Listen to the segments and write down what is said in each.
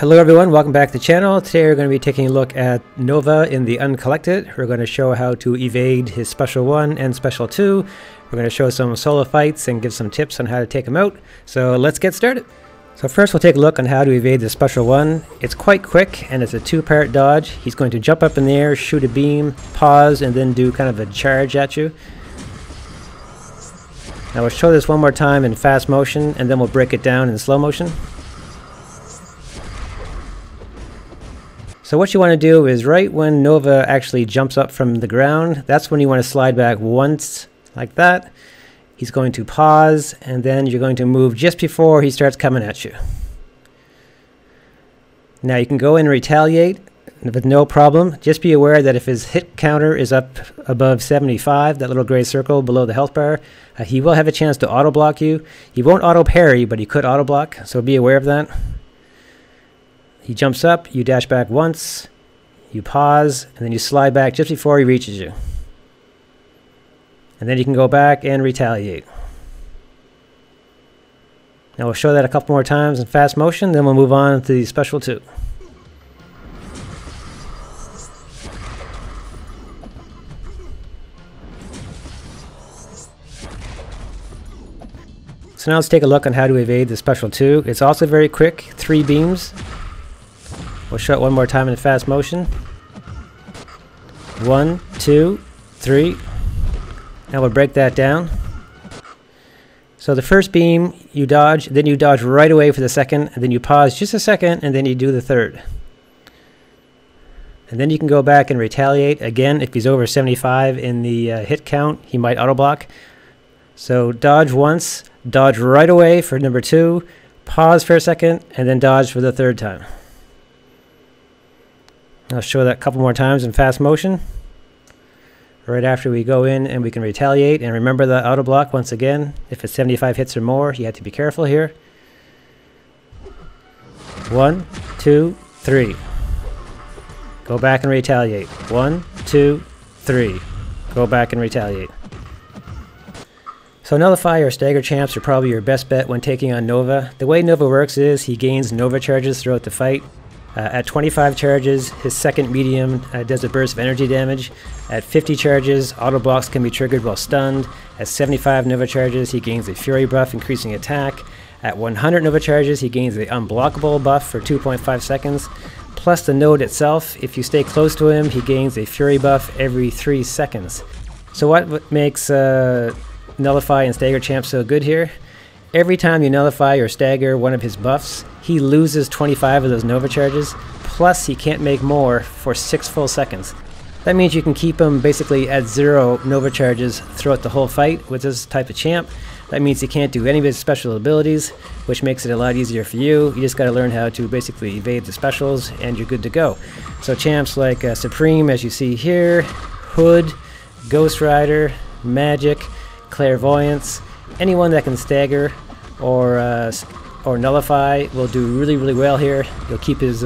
Hello everyone, welcome back to the channel. Today we're going to be taking a look at Nova in the Uncollected. We're going to show how to evade his Special 1 and Special 2. We're going to show some solo fights and give some tips on how to take him out. So let's get started. So first we'll take a look on how to evade the Special 1. It's quite quick and it's a two-part dodge. He's going to jump up in the air, shoot a beam, pause, and then do kind of a charge at you. Now we'll show this one more time in fast motion and then we'll break it down in slow motion. So what you want to do is right when Nova actually jumps up from the ground, that's when you want to slide back once like that. He's going to pause and then you're going to move just before he starts coming at you. Now you can go in and retaliate with no problem. Just be aware that if his hit counter is up above 75, that little gray circle below the health bar, he will have a chance to auto block you. He won't auto parry, but he could auto block, so be aware of that. He jumps up, you dash back once, you pause, and then you slide back just before he reaches you. And then you can go back and retaliate. Now we'll show that a couple more times in fast motion, then we'll move on to the Special 2. So now let's take a look on how to evade the Special 2. It's also very quick, 3 beams. We'll show it one more time in fast motion. 1, 2, 3. Now we'll break that down. So the first beam you dodge, then you dodge right away for the second, and then you pause just a second, and then you do the third. And then you can go back and retaliate. Again, if he's over 75 in the hit count, he might auto block. So dodge once, dodge right away for number 2, pause for a second, and then dodge for the third time. I'll show that a couple more times in fast motion. Right after we go in and we can retaliate. And remember the auto block once again. If it's 75 hits or more, you have to be careful here. 1, 2, 3. Go back and retaliate. 1, 2, 3. Go back and retaliate. So Nullify or Stagger Champs are probably your best bet when taking on Nova. The way Nova works is he gains Nova charges throughout the fight. At 25 charges, his second medium does a burst of energy damage. At 50 charges, auto blocks can be triggered while stunned. At 75 Nova charges, he gains a Fury buff, increasing attack. At 100 Nova charges, he gains the Unblockable buff for 2.5 seconds. Plus the node itself, if you stay close to him, he gains a Fury buff every 3 seconds. So what makes Nullify and Stagger Champ so good here? Every time you nullify or stagger one of his buffs, he loses 25 of those Nova charges, plus he can't make more for 6 full seconds. That means you can keep him basically at 0 Nova charges throughout the whole fight with this type of champ. That means he can't do any of his special abilities, which makes it a lot easier for you. You just got to learn how to basically evade the specials and you're good to go. So champs like Supreme, as you see here, Hood, Ghost Rider, Magic, Clairvoyance, anyone that can stagger or nullify will do really well here. You'll keep his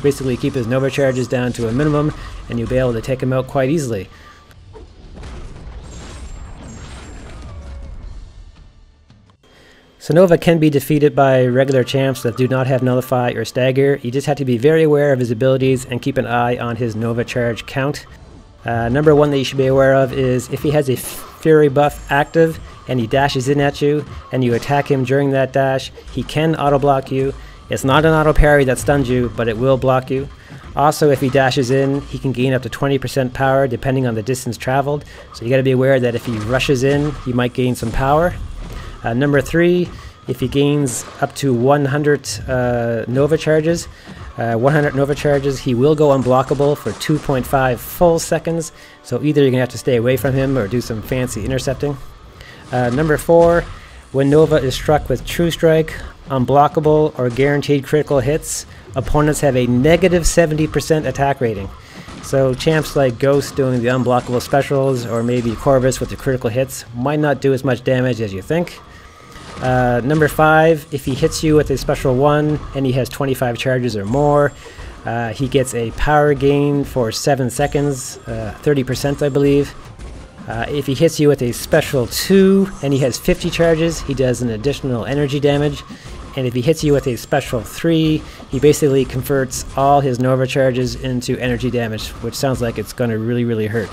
basically keep his Nova charges down to a minimum, and you'll be able to take him out quite easily. So Nova can be defeated by regular champs that do not have nullify or stagger. You just have to be very aware of his abilities and keep an eye on his Nova charge count. Number 1 that you should be aware of is if he has a Fury buff active and he dashes in at you and you attack him during that dash, he can auto block you. It's not an auto parry that stuns you, but it will block you. Also, if he dashes in, he can gain up to 20% power depending on the distance traveled. So you got to be aware that if he rushes in, he might gain some power. Number 3, if he gains up to 100 Nova charges, he will go unblockable for 2.5 full seconds. So either you're going to have to stay away from him or do some fancy intercepting. Number 4, when Nova is struck with True Strike, unblockable, or guaranteed critical hits, opponents have a negative 70% attack rating. So champs like Ghost doing the unblockable specials, or maybe Corvus with the critical hits, might not do as much damage as you think. Number 5, if he hits you with a Special 1 and he has 25 charges or more, he gets a power gain for 7 seconds, 30% I believe. If he hits you with a Special 2 and he has 50 charges, he does an additional energy damage. and if he hits you with a special 3, he basically converts all his Nova charges into energy damage, which sounds like it's going to really hurt.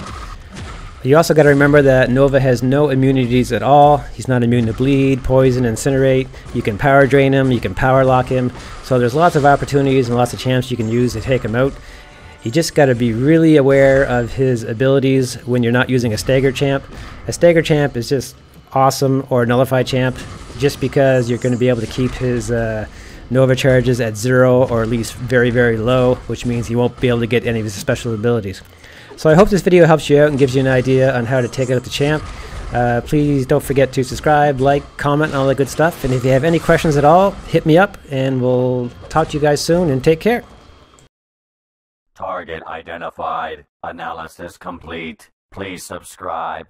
You also got to remember that Nova has no immunities at all. He's not immune to bleed, poison, incinerate. You can power drain him, you can power lock him. So there's lots of opportunities and lots of champs you can use to take him out. You just got to be really aware of his abilities when you're not using a stagger champ. A stagger champ is just awesome, or a nullified champ, just because you're going to be able to keep his Nova charges at 0 or at least very low, which means he won't be able to get any of his special abilities. So I hope this video helps you out and gives you an idea on how to take out the champ. Please don't forget to subscribe, like, comment, and all that good stuff. And if you have any questions at all, hit me up, and we'll talk to you guys soon, and take care. Target identified. Analysis complete. Please subscribe.